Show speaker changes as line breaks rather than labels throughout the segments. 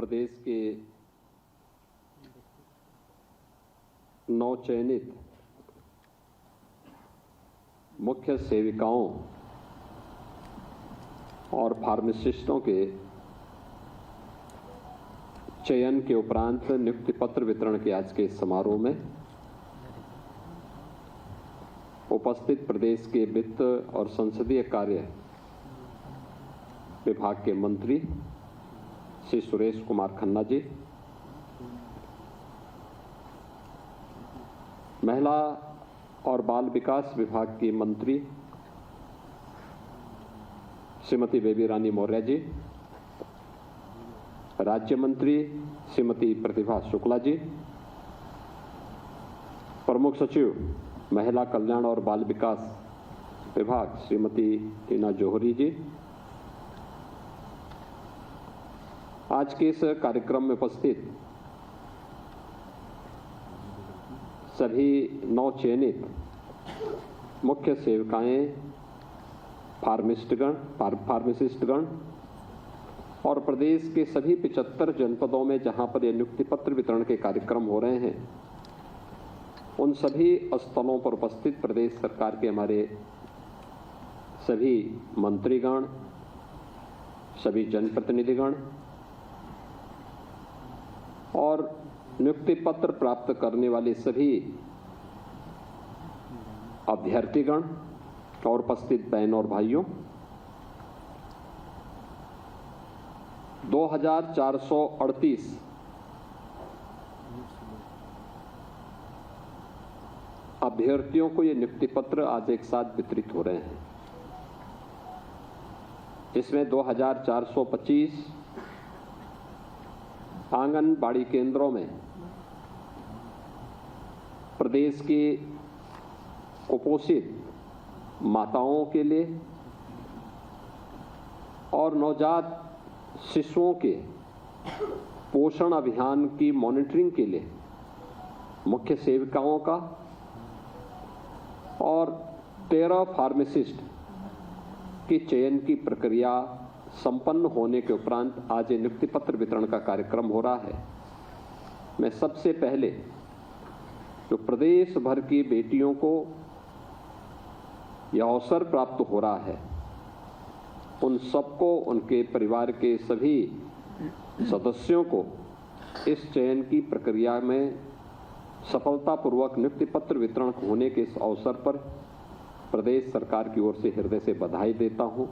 प्रदेश के नवचयनित मुख्य सेविकाओं और फार्मासिस्टों के चयन के उपरांत नियुक्ति पत्र वितरण के आज के इस समारोह में उपस्थित प्रदेश के वित्त और संसदीय कार्य विभाग के मंत्री श्री सुरेश कुमार खन्ना जी, महिला और बाल विकास विभाग की मंत्री श्रीमती बेबी रानी मौर्य जी, राज्य मंत्री श्रीमती प्रतिभा शुक्ला जी, प्रमुख सचिव महिला कल्याण और बाल विकास विभाग श्रीमती टीना जौहरी जी, आज के इस कार्यक्रम में उपस्थित सभी नवचयनित मुख्य सेविकाएं, फार्मासिस्टगण और प्रदेश के सभी 75 जनपदों में जहां पर यह नियुक्ति पत्र वितरण के कार्यक्रम हो रहे हैं, उन सभी स्थलों पर उपस्थित प्रदेश सरकार के हमारे सभी मंत्रीगण, सभी जनप्रतिनिधिगण और नियुक्ति पत्र प्राप्त करने वाले सभी अभ्यर्थीगण और उपस्थित बहनों और भाइयों, 2438 अभ्यर्थियों को ये नियुक्ति पत्र आज एक साथ वितरित हो रहे हैं, जिसमें 2425 आंगनबाड़ी केंद्रों में प्रदेश की कुपोषित माताओं के लिए और नवजात शिशुओं के पोषण अभियान की मॉनिटरिंग के लिए मुख्य सेविकाओं का और 13 फार्मासिस्ट की चयन की प्रक्रिया संपन्न होने के उपरांत आज नियुक्ति पत्र वितरण का कार्यक्रम हो रहा है। मैं सबसे पहले जो प्रदेश भर की बेटियों को यह अवसर प्राप्त हो रहा है, उन सबको, उनके परिवार के सभी सदस्यों को इस चयन की प्रक्रिया में सफलतापूर्वक नियुक्ति पत्र वितरण होने के इस अवसर पर प्रदेश सरकार की ओर से हृदय से बधाई देता हूं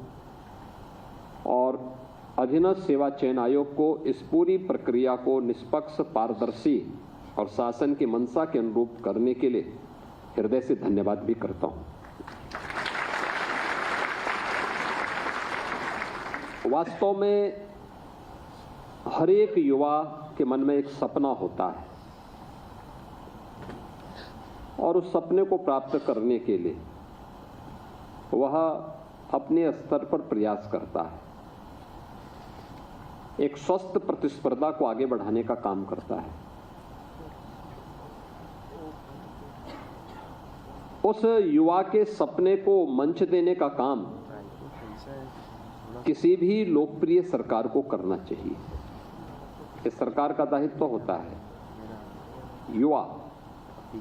और अधीनस्थ सेवा चयन आयोग को इस पूरी प्रक्रिया को निष्पक्ष, पारदर्शी और शासन की मंशा के अनुरूप करने के लिए हृदय से धन्यवाद भी करता हूं। वास्तव में हर एक युवा के मन में एक सपना होता है और उस सपने को प्राप्त करने के लिए वह अपने स्तर पर प्रयास करता है, एक स्वस्थ प्रतिस्पर्धा को आगे बढ़ाने का काम करता है। उस युवा के सपने को मंच देने का काम किसी भी लोकप्रिय सरकार को करना चाहिए। इस सरकार का दायित्व होता है, युवा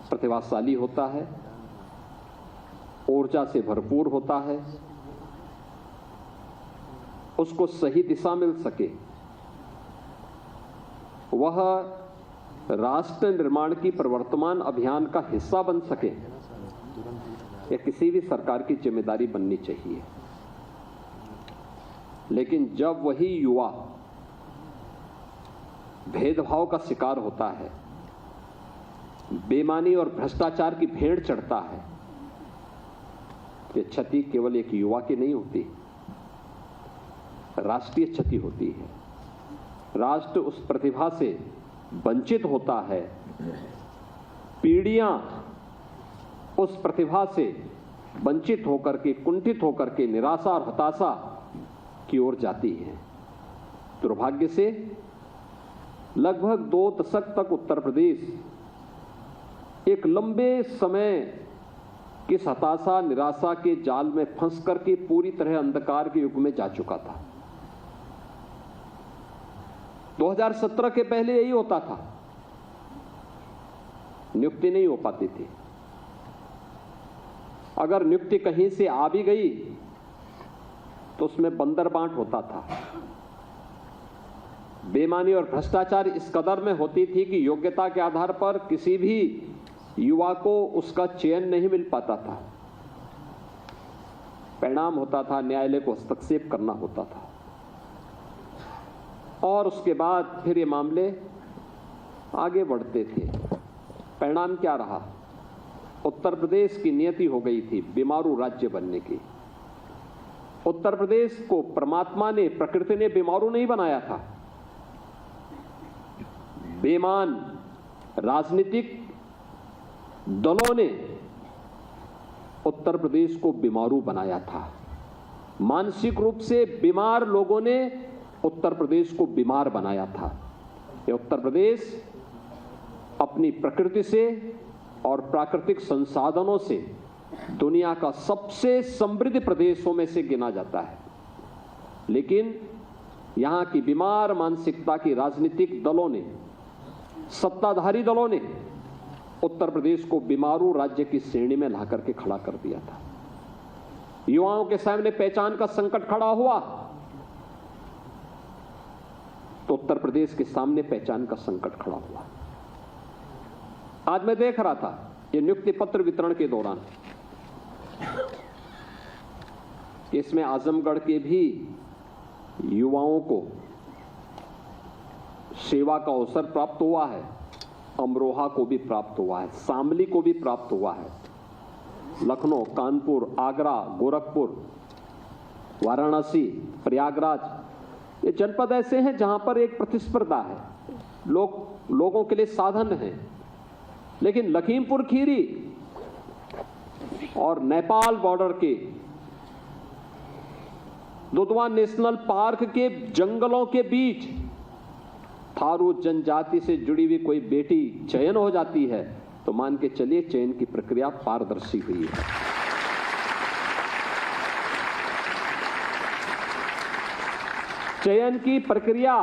प्रतिभाशाली होता है, ऊर्जा से भरपूर होता है, उसको सही दिशा मिल सके, वह राष्ट्र निर्माण की प्रवर्तमान अभियान का हिस्सा बन सके, यह किसी भी सरकार की जिम्मेदारी बननी चाहिए। लेकिन जब वही युवा भेदभाव का शिकार होता है, बेईमानी और भ्रष्टाचार की भेंट चढ़ता है, ये क्षति केवल एक युवा की नहीं होती, राष्ट्रीय क्षति होती है। राष्ट्र उस प्रतिभा से वंचित होता है, पीढ़ियां उस प्रतिभा से वंचित होकर के, कुंठित होकर के निराशा और हताशा की ओर जाती हैं। दुर्भाग्य से लगभग 2 दशक तक उत्तर प्रदेश एक लंबे समय की हताशा, निराशा के जाल में फंस करके पूरी तरह अंधकार के युग में जा चुका था। 2017 के पहले यही होता था, नियुक्ति नहीं हो पाती थी। अगर नियुक्ति कहीं से आ भी गई तो उसमें बंदर बांट होता था। बेईमानी और भ्रष्टाचार इस कदर में होती थी कि योग्यता के आधार पर किसी भी युवा को उसका चयन नहीं मिल पाता था। परिणाम होता था न्यायालय को हस्तक्षेप करना होता था, और उसके बाद फिर ये मामले आगे बढ़ते थे। परिणाम क्या रहा? उत्तर प्रदेश की नियति हो गई थी बीमारू राज्य बनने की। उत्तर प्रदेश को परमात्मा ने, प्रकृति ने बीमारू नहीं बनाया था। बेईमान राजनीतिक दलों ने उत्तर प्रदेश को बीमारू बनाया था। मानसिक रूप से बीमार लोगों ने उत्तर प्रदेश को बीमार बनाया था। ये उत्तर प्रदेश अपनी प्रकृति से और प्राकृतिक संसाधनों से दुनिया का सबसे समृद्ध प्रदेशों में से गिना जाता है, लेकिन यहां की बीमार मानसिकता की राजनीतिक दलों ने, सत्ताधारी दलों ने उत्तर प्रदेश को बीमारू राज्य की श्रेणी में ला करके खड़ा कर दिया था। युवाओं के सामने पहचान का संकट खड़ा हुआ तो उत्तर प्रदेश के सामने पहचान का संकट खड़ा हुआ। आज मैं देख रहा था ये नियुक्ति पत्र वितरण के दौरान, इसमें आजमगढ़ के भी युवाओं को सेवा का अवसर प्राप्त हुआ है, अमरोहा को भी प्राप्त हुआ है, शामली को भी प्राप्त हुआ है, लखनऊ, कानपुर, आगरा, गोरखपुर, वाराणसी, प्रयागराज, ये जनपद ऐसे हैं जहां पर एक प्रतिस्पर्धा है, लोगों के लिए साधन है। लेकिन लखीमपुर खीरी और नेपाल बॉर्डर के दुधवा नेशनल पार्क के जंगलों के बीच थारू जनजाति से जुड़ी हुई कोई बेटी चयन हो जाती है तो मान के चलिए चयन की प्रक्रिया पारदर्शी हुई है। चयन की प्रक्रिया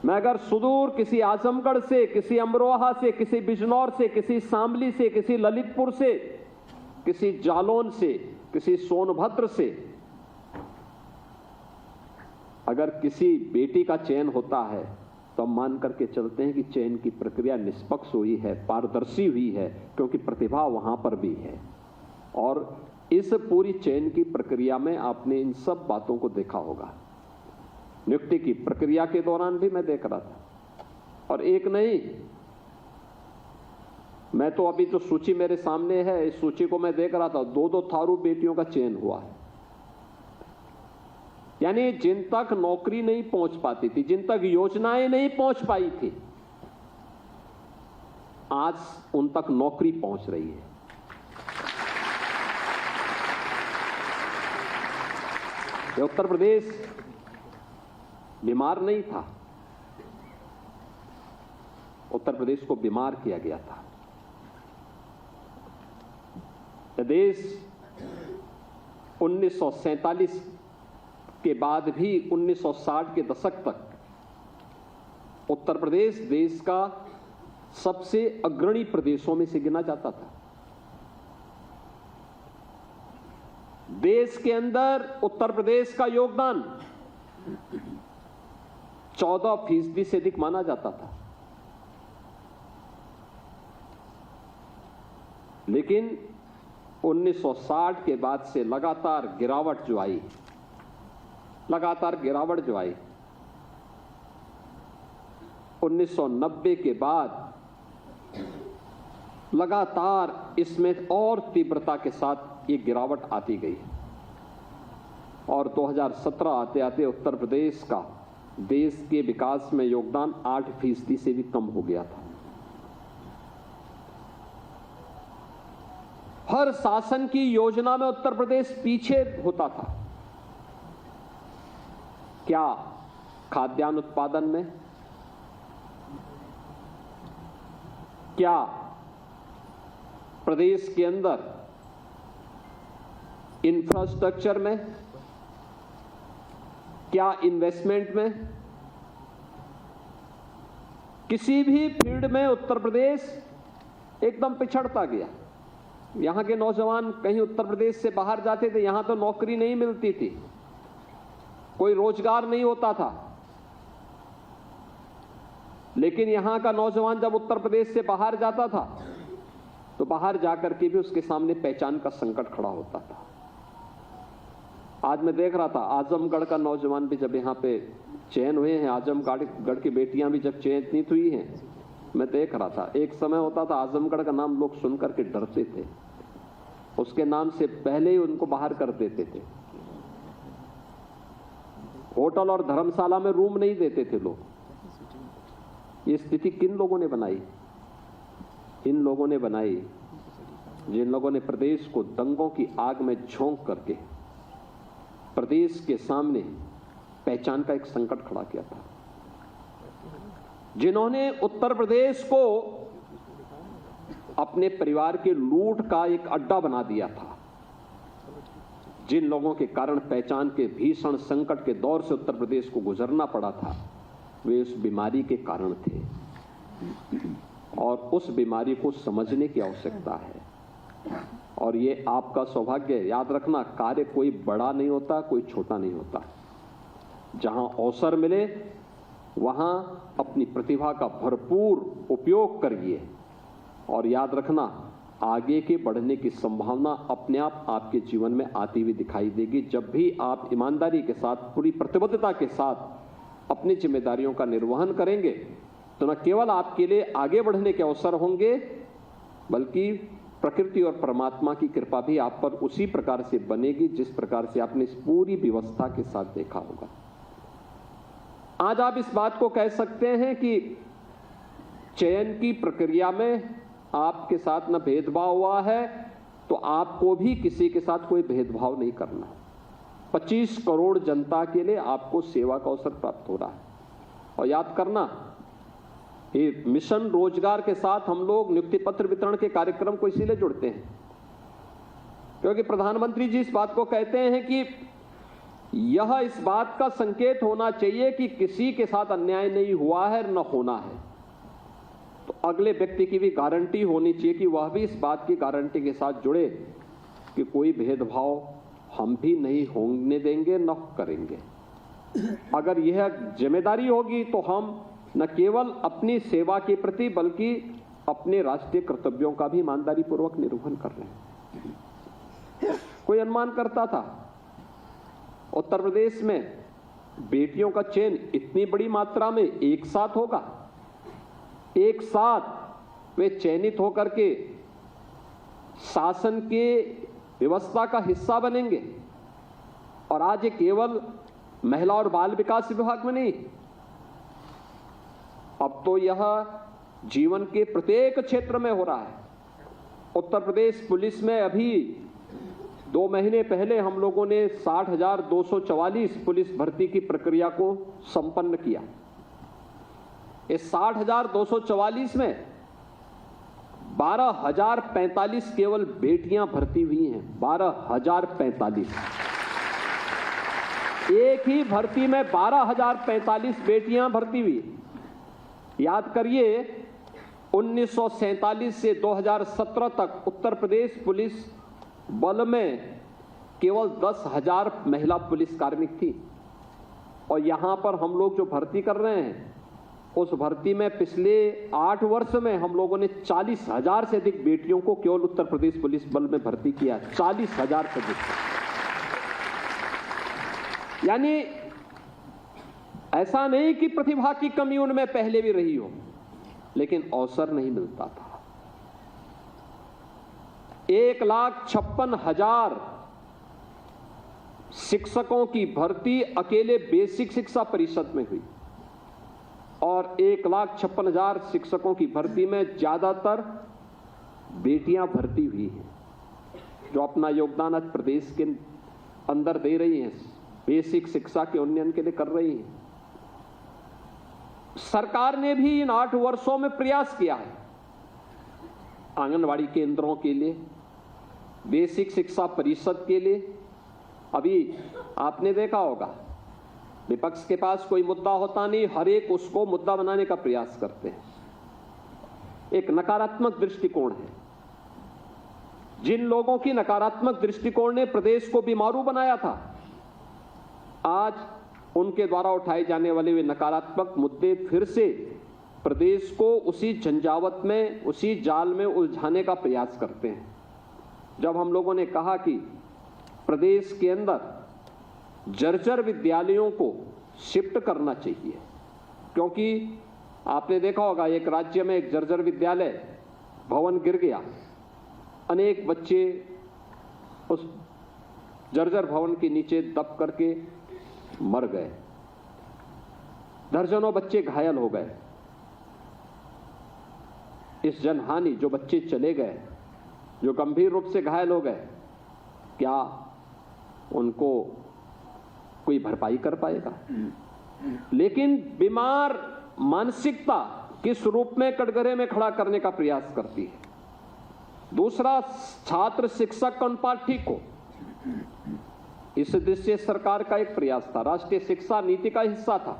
में अगर सुदूर किसी आजमगढ़ से, किसी अमरोहा से, किसी बिजनौर से, किसी शामली से, किसी ललितपुर से, किसी जालौन से, किसी सोनभद्र से अगर किसी बेटी का चयन होता है तो हम मान करके चलते हैं कि चयन की प्रक्रिया निष्पक्ष हुई है, पारदर्शी हुई है, क्योंकि प्रतिभा वहां पर भी है। और इस पूरी चयन की प्रक्रिया में आपने इन सब बातों को देखा होगा। नियुक्ति की प्रक्रिया के दौरान भी मैं देख रहा था, और एक नहीं, मैं तो अभी तो सूची मेरे सामने है, इस सूची को मैं देख रहा था, 2-2 थारू बेटियों का चयन हुआ है। यानी जिन तक नौकरी नहीं पहुंच पाती थी, जिन तक योजनाएं नहीं पहुंच पाई थी, आज उन तक नौकरी पहुंच रही है। ये उत्तर प्रदेश बीमार नहीं था, उत्तर प्रदेश को बीमार किया गया था। यह देश 1947 के बाद भी 1960 के दशक तक उत्तर प्रदेश देश का सबसे अग्रणी प्रदेशों में से गिना जाता था। देश के अंदर उत्तर प्रदेश का योगदान 14% से अधिक माना जाता था, लेकिन 1960 के बाद से लगातार गिरावट जो आई, 1990 के बाद लगातार इसमें और तीव्रता के साथ ये गिरावट आती गई, और 2017 आते आते उत्तर प्रदेश का देश के विकास में योगदान 8% से भी कम हो गया था। हर शासन की योजना में उत्तर प्रदेश पीछे होता था। क्या खाद्यान्न उत्पादन में, क्या प्रदेश के अंदर इंफ्रास्ट्रक्चर में, क्या इन्वेस्टमेंट में, किसी भी फील्ड में उत्तर प्रदेश एकदम पिछड़ता गया। यहां के नौजवान कहीं उत्तर प्रदेश से बाहर जाते थे, यहां तो नौकरी नहीं मिलती थी, कोई रोजगार नहीं होता था। लेकिन यहां का नौजवान जब उत्तर प्रदेश से बाहर जाता था तो बाहर जाकर के भी उसके सामने पहचान का संकट खड़ा होता था। आज मैं देख रहा था, आजमगढ़ का नौजवान भी जब यहाँ पे चयन हुए हैं, आजमगढ़ की बेटियां भी जब चयनित हुई हैं, मैं देख रहा था, एक समय होता था आजमगढ़ का नाम लोग सुन करके डरते थे, उसके नाम से पहले ही उनको बाहर कर देते थे। होटल और धर्मशाला में रूम नहीं देते थे लोग। ये स्थिति किन लोगों ने बनाई? इन लोगों ने बनाई जिन लोगों ने प्रदेश को दंगों की आग में झोंक करके प्रदेश के सामने पहचान का एक संकट खड़ा किया था, जिन्होंने उत्तर प्रदेश को अपने परिवार के लूट का एक अड्डा बना दिया था, जिन लोगों के कारण पहचान के भीषण संकट के दौर से उत्तर प्रदेश को गुजरना पड़ा था, वे उस बीमारी के कारण थे और उस बीमारी को समझने की आवश्यकता है। और ये आपका सौभाग्य है। याद रखना, कार्य कोई बड़ा नहीं होता, कोई छोटा नहीं होता। जहां अवसर मिले वहां अपनी प्रतिभा का भरपूर उपयोग करिए और याद रखना, आगे के बढ़ने की संभावना अपने आप आपके जीवन में आती हुई दिखाई देगी जब भी आप ईमानदारी के साथ, पूरी प्रतिबद्धता के साथ अपनी जिम्मेदारियों का निर्वहन करेंगे। तो न केवल आपके लिए आगे बढ़ने के अवसर होंगे, बल्कि प्रकृति और परमात्मा की कृपा भी आप पर उसी प्रकार से बनेगी जिस प्रकार से आपने इस पूरी व्यवस्था के साथ देखा होगा। आज आप इस बात को कह सकते हैं कि चयन की प्रक्रिया में आपके साथ न भेदभाव हुआ है, तो आपको भी किसी के साथ कोई भेदभाव नहीं करना। 25 करोड़ जनता के लिए आपको सेवा का अवसर प्राप्त हो रहा है। और याद करना, ये मिशन रोजगार के साथ हम लोग नियुक्ति पत्र वितरण के कार्यक्रम को इसीलिए जुड़ते हैं क्योंकि प्रधानमंत्री जी इस बात को कहते हैं कि यह इस बात का संकेत होना चाहिए कि किसी के साथ अन्याय नहीं हुआ है, न होना है। तो अगले व्यक्ति की भी गारंटी होनी चाहिए कि वह भी इस बात की गारंटी के साथ जुड़े कि कोई भेदभाव हम भी नहीं होने देंगे, न करेंगे। अगर यह जिम्मेदारी होगी तो हम न केवल अपनी सेवा के प्रति बल्कि अपने राष्ट्रीय कर्तव्यों का भी ईमानदारी पूर्वक निर्वहन कर रहे हैं। कोई अनुमान करता था उत्तर प्रदेश में बेटियों का चयन इतनी बड़ी मात्रा में एक साथ होगा, एक साथ वे चयनित होकर के शासन के व्यवस्था का हिस्सा बनेंगे। और आज ये केवल महिला और बाल विकास विभाग में नहीं, अब तो यह जीवन के प्रत्येक क्षेत्र में हो रहा है। उत्तर प्रदेश पुलिस में अभी 2 महीने पहले हम लोगों ने 60,244 पुलिस भर्ती की प्रक्रिया को संपन्न किया। इस 60,244 में 12,045 केवल बेटियां भर्ती हुई हैं। 12,045, एक ही भर्ती में 12,045 बेटियां भर्ती हुई। याद करिए, 1947 से 2017 तक उत्तर प्रदेश पुलिस बल में केवल 10,000 महिला पुलिस कार्मिक थी। और यहां पर हम लोग जो भर्ती कर रहे हैं, उस भर्ती में पिछले 8 वर्ष में हम लोगों ने 40,000 से अधिक बेटियों को केवल उत्तर प्रदेश पुलिस बल में भर्ती किया। 40,000 से अधिक। यानी ऐसा नहीं कि प्रतिभा की कमी उनमें पहले भी रही हो, लेकिन अवसर नहीं मिलता था। 1,56,000 शिक्षकों की भर्ती अकेले बेसिक शिक्षा परिषद में हुई और 1,56,000 शिक्षकों की भर्ती में ज्यादातर बेटियां भर्ती हुई हैं, जो अपना योगदान आज प्रदेश के अंदर दे रही हैं, बेसिक शिक्षा के उन्नयन के लिए कर रही हैं। सरकार ने भी इन 8 वर्षों में प्रयास किया है। आंगनवाड़ी केंद्रों के लिए, बेसिक शिक्षा परिषद के लिए। अभी आपने देखा होगा विपक्ष के पास कोई मुद्दा होता नहीं, हर एक उसको मुद्दा बनाने का प्रयास करते हैं। एक नकारात्मक दृष्टिकोण है। जिन लोगों की नकारात्मक दृष्टिकोण ने प्रदेश को बीमारू बनाया था, आज उनके द्वारा उठाए जाने वाले वे नकारात्मक मुद्दे फिर से प्रदेश को उसी झंझावत में, उसी जाल में उलझाने का प्रयास करते हैं। जब हम लोगों ने कहा कि प्रदेश के अंदर जर्जर विद्यालयों को शिफ्ट करना चाहिए, क्योंकि आपने देखा होगा एक राज्य में एक जर्जर विद्यालय भवन गिर गया, अनेक बच्चे उस जर्जर भवन के नीचे दब करके मर गए, दर्जनों बच्चे घायल हो गए। इस जनहानि, जो बच्चे चले गए, जो गंभीर रूप से घायल हो गए, क्या उनको कोई भरपाई कर पाएगा? लेकिन बीमार मानसिकता किस रूप में कटघरे में खड़ा करने का प्रयास करती है। दूसरा, छात्र शिक्षक और पाठी को, इस दृष्टि से सरकार का एक प्रयास था, राष्ट्रीय शिक्षा नीति का हिस्सा था।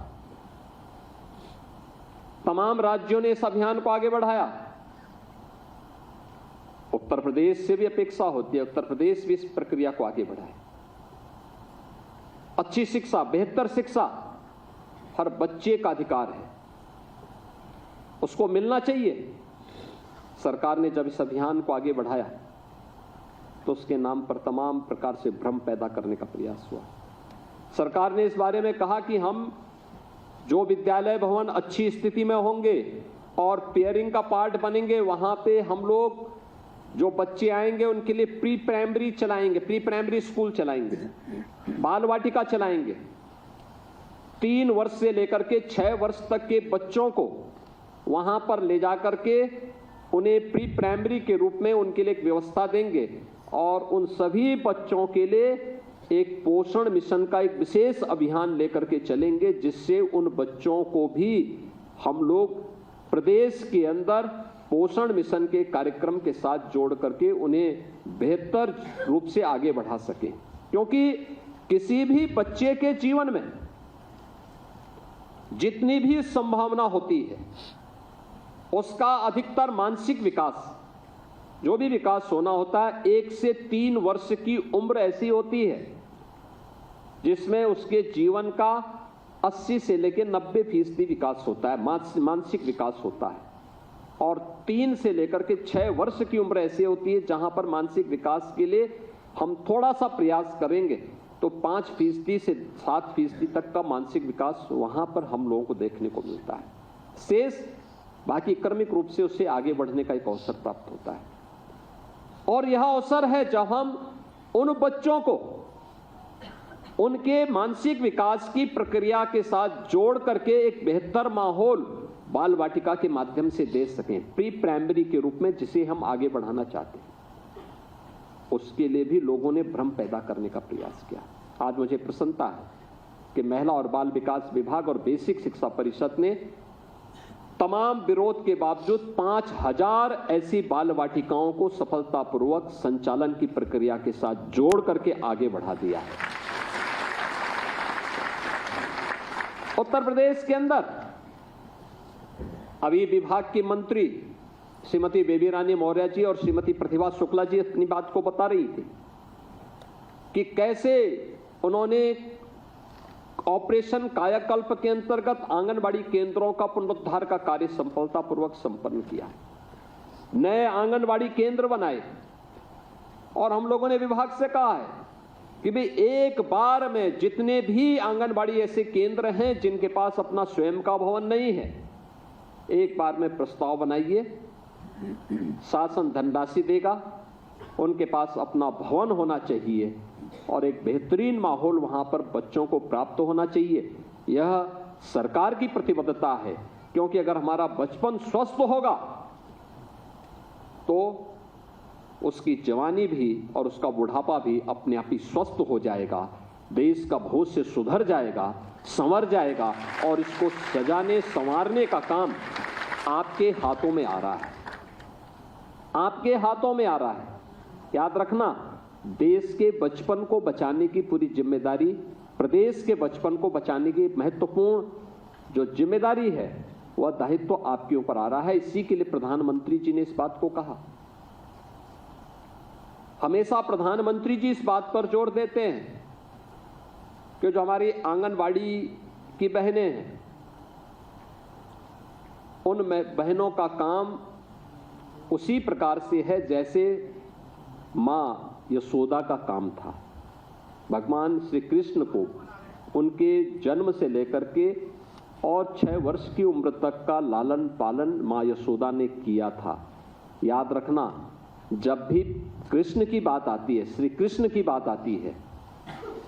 तमाम राज्यों ने इस अभियान को आगे बढ़ाया। उत्तर प्रदेश से भी अपेक्षा होती है, उत्तर प्रदेश भी इस प्रक्रिया को आगे बढ़ाए। अच्छी शिक्षा, बेहतर शिक्षा हर बच्चे का अधिकार है, उसको मिलना चाहिए। सरकार ने जब इस अभियान को आगे बढ़ाया तो उसके नाम पर तमाम प्रकार से भ्रम पैदा करने का प्रयास हुआ। सरकार ने इस बारे में कहा कि हम जो विद्यालय भवन अच्छी स्थिति में होंगे और पेयरिंग का पार्ट बनेंगे, वहां पे हम लोग जो बच्चे आएंगे उनके लिए प्री प्राइमरी चलाएंगे, प्री प्राइमरी स्कूल चलाएंगे, बाल वाटिका चलाएंगे। 3 वर्ष से लेकर के 6 वर्ष तक के बच्चों को वहां पर ले जाकर के उन्हें प्री प्राइमरी के रूप में उनके लिए एक व्यवस्था देंगे और उन सभी बच्चों के लिए एक पोषण मिशन का एक विशेष अभियान लेकर के चलेंगे, जिससे उन बच्चों को भी हम लोग प्रदेश के अंदर पोषण मिशन के कार्यक्रम के साथ जोड़ करके उन्हें बेहतर रूप से आगे बढ़ा सके। क्योंकि किसी भी बच्चे के जीवन में जितनी भी संभावना होती है, उसका अधिकतर मानसिक विकास, जो भी विकास होना होता है, 1 से 3 वर्ष की उम्र ऐसी होती है जिसमें उसके जीवन का 80 से लेकर 90% विकास होता है, मानसिक विकास होता है। और 3 से लेकर के 6 वर्ष की उम्र ऐसी होती है जहां पर मानसिक विकास के लिए हम थोड़ा सा प्रयास करेंगे तो 5% से 7% तक का मानसिक विकास वहां पर हम लोगों को देखने को मिलता है। शेष बाकी क्रमिक रूप से उससे आगे बढ़ने का एक अवसर प्राप्त होता है। और यह अवसर है जब हम उन बच्चों को उनके मानसिक विकास की प्रक्रिया के साथ जोड़ करके एक बेहतर माहौल बाल वाटिका के माध्यम से दे सकें, प्री प्राइमरी के रूप में, जिसे हम आगे बढ़ाना चाहते हैं। उसके लिए भी लोगों ने भ्रम पैदा करने का प्रयास किया। आज मुझे प्रसन्नता है कि महिला और बाल विकास विभाग और बेसिक शिक्षा परिषद ने तमाम विरोध के बावजूद 5000 ऐसी बाल वाटिकाओं को सफलतापूर्वक संचालन की प्रक्रिया के साथ जोड़ करके आगे बढ़ा दिया है। उत्तर प्रदेश के अंदर अभी विभाग की मंत्री श्रीमती बेबी रानी मौर्य जी और श्रीमती प्रतिभा शुक्ला जी अपनी बात को बता रही थी कि कैसे उन्होंने ऑपरेशन कायाकल्प के अंतर्गत आंगनबाड़ी केंद्रों का पुनरुद्धार का कार्य सफलतापूर्वक संपन्न किया, नए आंगनबाड़ी केंद्र बनाए। और हम लोगों ने विभाग से कहा है कि भाई एक बार में जितने भी आंगनबाड़ी ऐसे केंद्र हैं जिनके पास अपना स्वयं का भवन नहीं है, एक बार में प्रस्ताव बनाइए, शासन धनराशि देगा, उनके पास अपना भवन होना चाहिए और एक बेहतरीन माहौल वहां पर बच्चों को प्राप्त होना चाहिए। यह सरकार की प्रतिबद्धता है, क्योंकि अगर हमारा बचपन स्वस्थ होगा तो उसकी जवानी भी और उसका बुढ़ापा भी अपने आप ही स्वस्थ हो जाएगा, देश का भविष्य सुधर जाएगा, संवर जाएगा और इसको सजाने संवारने का काम आपके हाथों में आ रहा है, आपके हाथों में आ रहा है। याद रखना, देश के बचपन को बचाने की पूरी जिम्मेदारी प्रदेश के बचपन को बचाने की महत्वपूर्ण जो जिम्मेदारी है वह दायित्व आपके ऊपर आ रहा है। इसी के लिए प्रधानमंत्री जी ने इस बात को कहा। हमेशा प्रधानमंत्री जी इस बात पर जोर देते हैं कि जो हमारी आंगनवाड़ी की बहनें हैं, उन बहनों का काम उसी प्रकार से है जैसे मां यशोदा का काम था। भगवान श्री कृष्ण को उनके जन्म से लेकर के और 6 वर्ष की उम्र तक का लालन पालन मां यशोदा ने किया था। याद रखना, जब भी कृष्ण की बात आती है, श्री कृष्ण की बात आती है,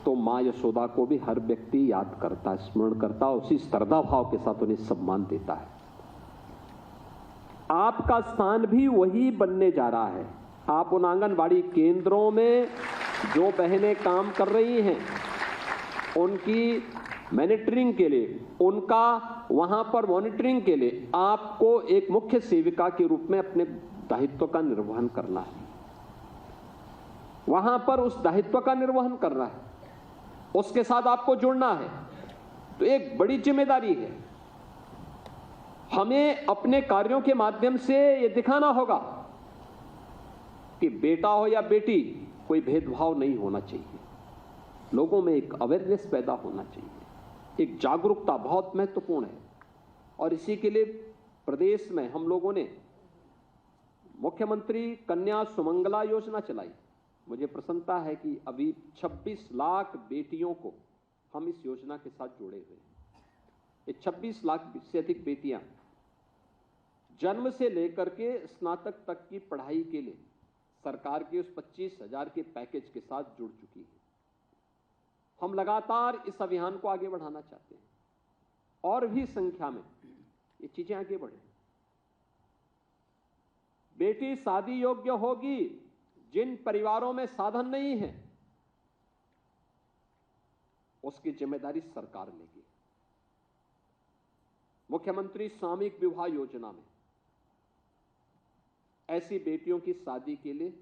तो मां यशोदा को भी हर व्यक्ति याद करता, स्मरण करता, उसी श्रद्धा भाव के साथ उन्हें सम्मान देता है। आपका स्थान भी वही बनने जा रहा है। आप उन आंगनबाड़ी केंद्रों में जो बहनें काम कर रही हैं, उनकी मॉनिटरिंग के लिए, उनका वहां पर मॉनिटरिंग के लिए आपको एक मुख्य सेविका के रूप में अपने दायित्व का निर्वहन करना है। वहां पर उस दायित्व का निर्वहन करना है, उसके साथ आपको जुड़ना है। तो एक बड़ी जिम्मेदारी है। हमें अपने कार्यों के माध्यम से यह दिखाना होगा कि बेटा हो या बेटी, कोई भेदभाव नहीं होना चाहिए। लोगों में एक अवेयरनेस पैदा होना चाहिए, एक जागरूकता बहुत महत्वपूर्ण है। और इसी के लिए प्रदेश में हम लोगों ने मुख्यमंत्री कन्या सुमंगला योजना चलाई। मुझे प्रसन्नता है कि अभी 26 लाख बेटियों को हम इस योजना के साथ जोड़े हुए हैं। ये 26 लाख से अधिक बेटियां जन्म से लेकर के स्नातक तक की पढ़ाई के लिए सरकार के उस 25,000 के पैकेज के साथ जुड़ चुकी है। हम लगातार इस अभियान को आगे बढ़ाना चाहते हैं और भी संख्या में ये चीजें आगे बढ़े। बेटी शादी योग्य होगी जिन परिवारों में साधन नहीं है, उसकी जिम्मेदारी सरकार लेगी। मुख्यमंत्री सामूहिक विवाह योजना में ऐसी बेटियों की शादी के लिए,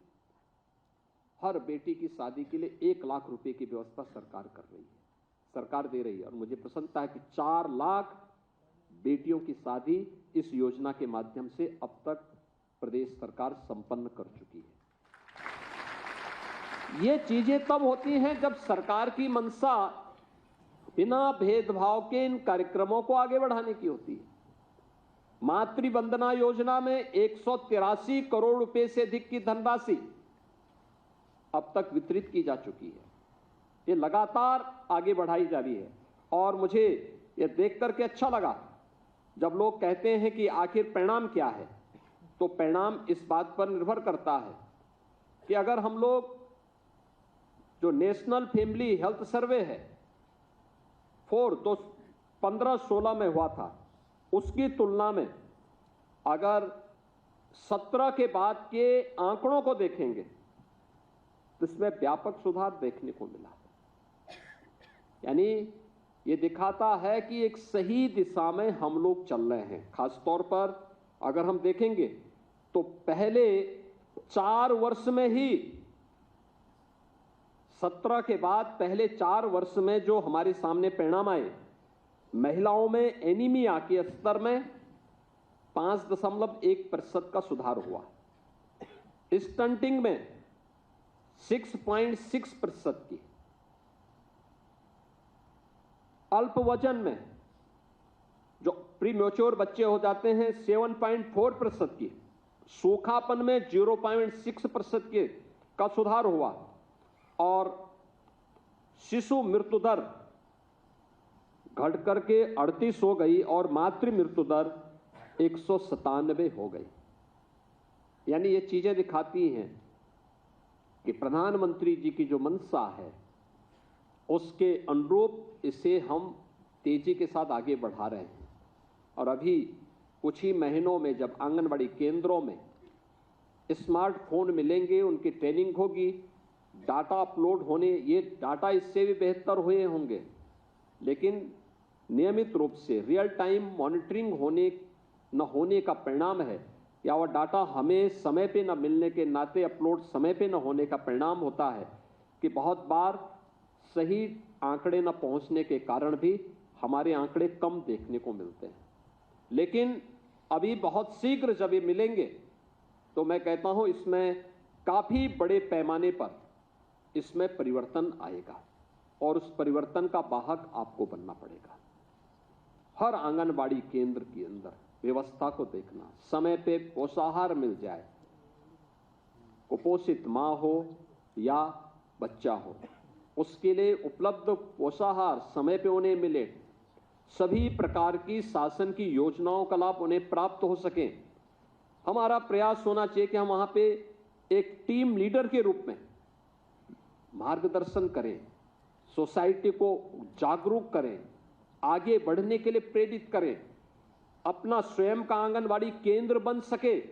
हर बेटी की शादी के लिए 1 लाख रुपए की व्यवस्था सरकार कर रही है, सरकार दे रही है। और मुझे प्रसन्नता है कि 4 लाख बेटियों की शादी इस योजना के माध्यम से अब तक प्रदेश सरकार संपन्न कर चुकी है। ये चीजें तब होती हैं जब सरकार की मंशा बिना भेदभाव के इन कार्यक्रमों को आगे बढ़ाने की होती है। मातृ वंदना योजना में 183 करोड़ रुपए से अधिक की धनराशि अब तक वितरित की जा चुकी है। ये लगातार आगे बढ़ाई जा रही है। और मुझे ये देख करके अच्छा लगा जब लोग कहते हैं कि आखिर परिणाम क्या है। तो परिणाम इस बात पर निर्भर करता है कि अगर हम लोग जो नेशनल फैमिली हेल्थ सर्वे है 15-16 में हुआ था, उसकी तुलना में अगर 17 के बाद के आंकड़ों को देखेंगे तो इसमें व्यापक सुधार देखने को मिला। यानी ये दिखाता है कि एक सही दिशा में हम लोग चल रहे हैं। खासतौर पर अगर हम देखेंगे तो पहले 4 वर्ष में ही 17 के बाद पहले 4 वर्ष में जो हमारे सामने परिणाम आए, महिलाओं में एनीमिया के स्तर में 5.1% का सुधार हुआ, स्टंटिंग में 6.6% की, अल्प वजन में जो प्रीमेच्योर बच्चे हो जाते हैं 7.4% की, सूखापन में 0.6% के का सुधार हुआ और शिशु मृत्यु दर घट करके 38 हो गई और मातृ मृत्यु दर 197 हो गई। यानी ये चीजें दिखाती हैं कि प्रधानमंत्री जी की जो मंशा है उसके अनुरूप इसे हम तेजी के साथ आगे बढ़ा रहे हैं। और अभी कुछ ही महीनों में जब आंगनबाड़ी केंद्रों में स्मार्टफोन मिलेंगे, उनकी ट्रेनिंग होगी, डाटा अपलोड होने, ये डाटा इससे भी बेहतर हुए होंगे, लेकिन नियमित रूप से रियल टाइम मॉनिटरिंग न होने का परिणाम है, या वह डाटा हमें समय पे न मिलने के नाते अपलोड समय पे न होने का परिणाम होता है कि बहुत बार सही आंकड़े न पहुंचने के कारण भी हमारे आंकड़े कम देखने को मिलते हैं। लेकिन अभी बहुत शीघ्र जब ये मिलेंगे तो मैं कहता हूं इसमें काफी बड़े पैमाने पर इसमें परिवर्तन आएगा और उस परिवर्तन का वाहक आपको बनना पड़ेगा। हर आंगनबाड़ी केंद्र के अंदर व्यवस्था को देखना, समय पे पोषाहार मिल जाए, कुपोषित मां हो या बच्चा हो, उसके लिए उपलब्ध पोषाहार समय पे उन्हें मिले, सभी प्रकार की शासन की योजनाओं का लाभ उन्हें प्राप्त हो सके। हमारा प्रयास होना चाहिए कि हम वहां पे एक टीम लीडर के रूप में मार्गदर्शन करें, सोसाइटी को जागरूक करें, आगे बढ़ने के लिए प्रेरित करें, अपना स्वयं का आंगनबाड़ी केंद्र बन सके,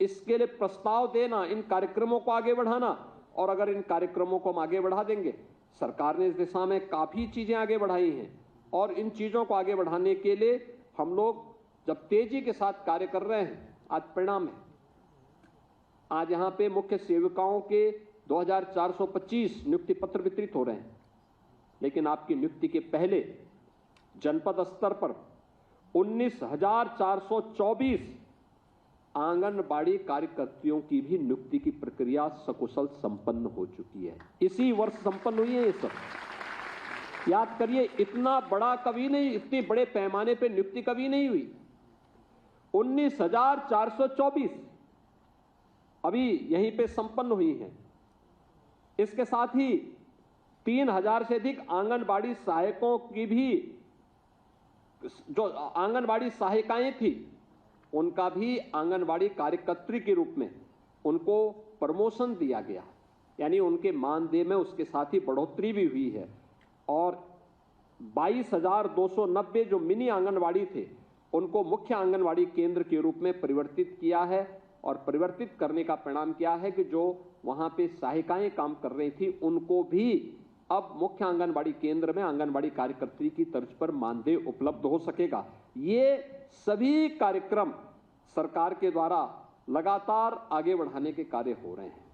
इसके लिए प्रस्ताव देना, इन कार्यक्रमों को आगे बढ़ाना। और अगर इन कार्यक्रमों को हम आगे बढ़ा देंगे, सरकार ने इस दिशा में काफी चीजें आगे बढ़ाई हैं और इन चीजों को आगे बढ़ाने के लिए हम लोग जब तेजी के साथ कार्य कर रहे हैं, आज परिणाम है। आज यहां पे मुख्य सेविकाओं के 2425 नियुक्ति पत्र वितरित हो रहे हैं, लेकिन आपकी नियुक्ति के पहले जनपद स्तर पर 19,424 आंगनबाड़ी कार्यकर्तियों की भी नियुक्ति की प्रक्रिया सकुशल संपन्न हो चुकी है। इसी वर्ष संपन्न हुई है ये सब। याद करिए, इतना बड़ा कभी नहीं, इतने बड़े पैमाने पे नियुक्ति कभी नहीं हुई। 19,424 अभी यहीं पे संपन्न हुई है। इसके साथ ही 3,000 से अधिक आंगनबाड़ी सहायकों की भी, जो आंगनबाड़ी सहायिकाएं थी, उनका भी आंगनबाड़ी कार्यकर्त्री के रूप में उनको प्रमोशन दिया गया, यानी उनके मानदेय में उसके साथ ही बढ़ोतरी भी हुई है। और 22,290 जो मिनी आंगनबाड़ी थे, उनको मुख्य आंगनबाड़ी केंद्र के रूप में परिवर्तित किया है। और परिवर्तित करने का परिणाम क्या है कि जो वहां पे सहायिकाएं काम कर रही थी, उनको भी अब मुख्य आंगनबाड़ी केंद्र में आंगनबाड़ी कार्यकर्त्री की तर्ज पर मानदेय उपलब्ध हो सकेगा। ये सभी कार्यक्रम सरकार के द्वारा लगातार आगे बढ़ाने के कार्य हो रहे हैं।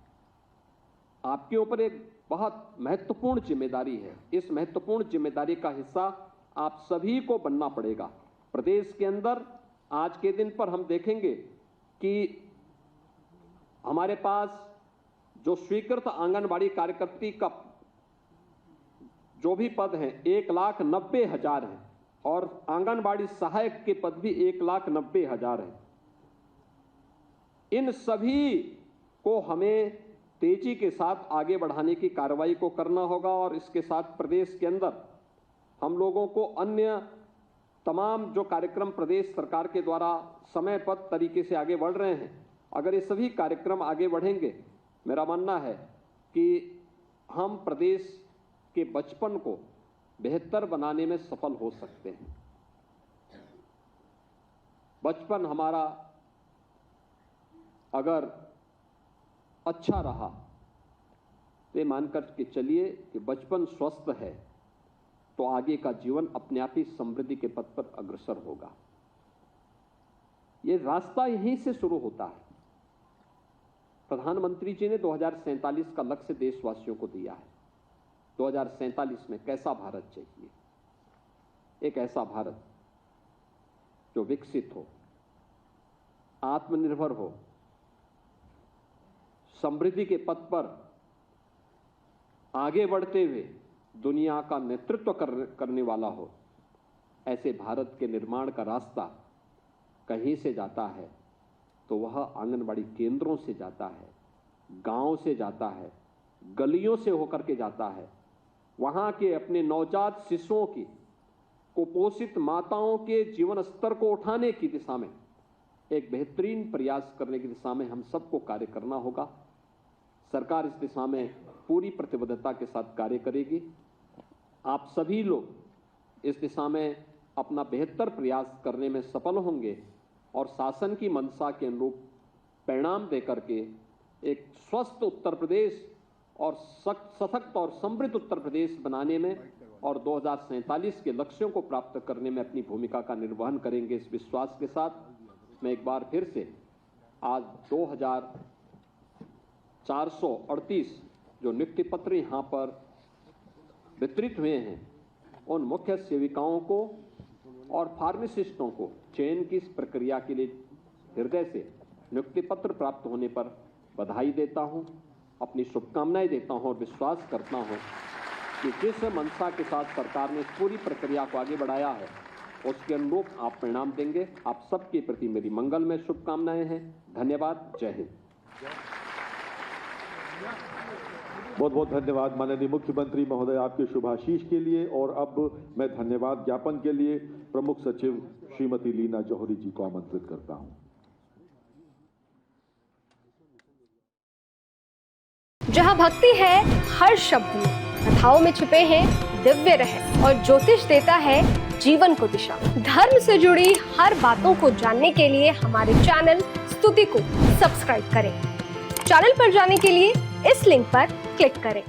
आपके ऊपर एक बहुत महत्वपूर्ण जिम्मेदारी है। इस महत्वपूर्ण जिम्मेदारी का हिस्सा आप सभी को बनना पड़ेगा। प्रदेश के अंदर आज के दिन पर हम देखेंगे कि हमारे पास जो स्वीकृत आंगनबाड़ी कार्यकर्त्री का जो भी पद हैं 1,90,000 हैं और आंगनबाड़ी सहायक के पद भी 1,90,000 हैं। इन सभी को हमें तेजी के साथ आगे बढ़ाने की कार्रवाई को करना होगा और इसके साथ प्रदेश के अंदर हम लोगों को अन्य तमाम जो कार्यक्रम प्रदेश सरकार के द्वारा समयबद्ध तरीके से आगे बढ़ रहे हैं, अगर ये सभी कार्यक्रम आगे बढ़ेंगे, मेरा मानना है कि हम प्रदेश के बचपन को बेहतर बनाने में सफल हो सकते हैं। बचपन हमारा अगर अच्छा रहा तो मानकर के चलिए कि बचपन स्वस्थ है तो आगे का जीवन अपने आप ही समृद्धि के पथ पर अग्रसर होगा। ये रास्ता यहीं से शुरू होता है। प्रधानमंत्री जी ने 2047 का लक्ष्य देशवासियों को दिया है। 2047 में कैसा भारत चाहिए? एक ऐसा भारत जो विकसित हो, आत्मनिर्भर हो, समृद्धि के पथ पर आगे बढ़ते हुए दुनिया का नेतृत्व करने वाला हो। ऐसे भारत के निर्माण का रास्ता कहीं से जाता है तो वह आंगनबाड़ी केंद्रों से जाता है, गांव से जाता है, गलियों से होकर के जाता है। वहां के अपने नवजात शिशुओं की, कुपोषित माताओं के जीवन स्तर को उठाने की दिशा में एक बेहतरीन प्रयास करने की दिशा में हम सबको कार्य करना होगा। सरकार इस दिशा में पूरी प्रतिबद्धता के साथ कार्य करेगी। आप सभी लोग इस दिशा में अपना बेहतर प्रयास करने में सफल होंगे और शासन की मंशा के अनुरूप परिणाम देकर के एक स्वस्थ उत्तर प्रदेश और सशक्त और समृद्ध उत्तर प्रदेश बनाने में और 2047 के लक्ष्यों को प्राप्त करने में अपनी भूमिका का निर्वहन करेंगे। इस विश्वास के साथ मैं एक बार फिर से आज 2438 जो नियुक्ति पत्र यहाँ पर वितरित हुए हैं उन मुख्य सेविकाओं को और फार्मासिस्टों को चयन की इस प्रक्रिया के लिए हृदय से नियुक्ति पत्र प्राप्त होने पर बधाई देता हूं, अपनी शुभकामनाएं देता हूं और विश्वास करता हूं कि जिस मंशा के साथ सरकार ने इस पूरी प्रक्रिया को आगे बढ़ाया है उसके अनुरूप आप परिणाम देंगे। आप सबके प्रति मेरी मंगलमय शुभकामनाएं हैं। धन्यवाद। जय हिंद।
बहुत बहुत धन्यवाद माननीय मुख्यमंत्री महोदय आपके शुभाशीष के लिए। और अब मैं धन्यवाद ज्ञापन के लिए प्रमुख सचिव श्रीमती लीना जौहरी जी को आमंत्रित करता हूं।
जहां भक्ति है हर शब्द में, कथाओं में छुपे हैं दिव्य रहस्य और ज्योतिष देता है जीवन को दिशा। धर्म से जुड़ी हर बातों को जानने के लिए हमारे चैनल स्तुति को सब्सक्राइब करें। चैनल पर जाने के लिए इस लिंक पर क्लिक करें।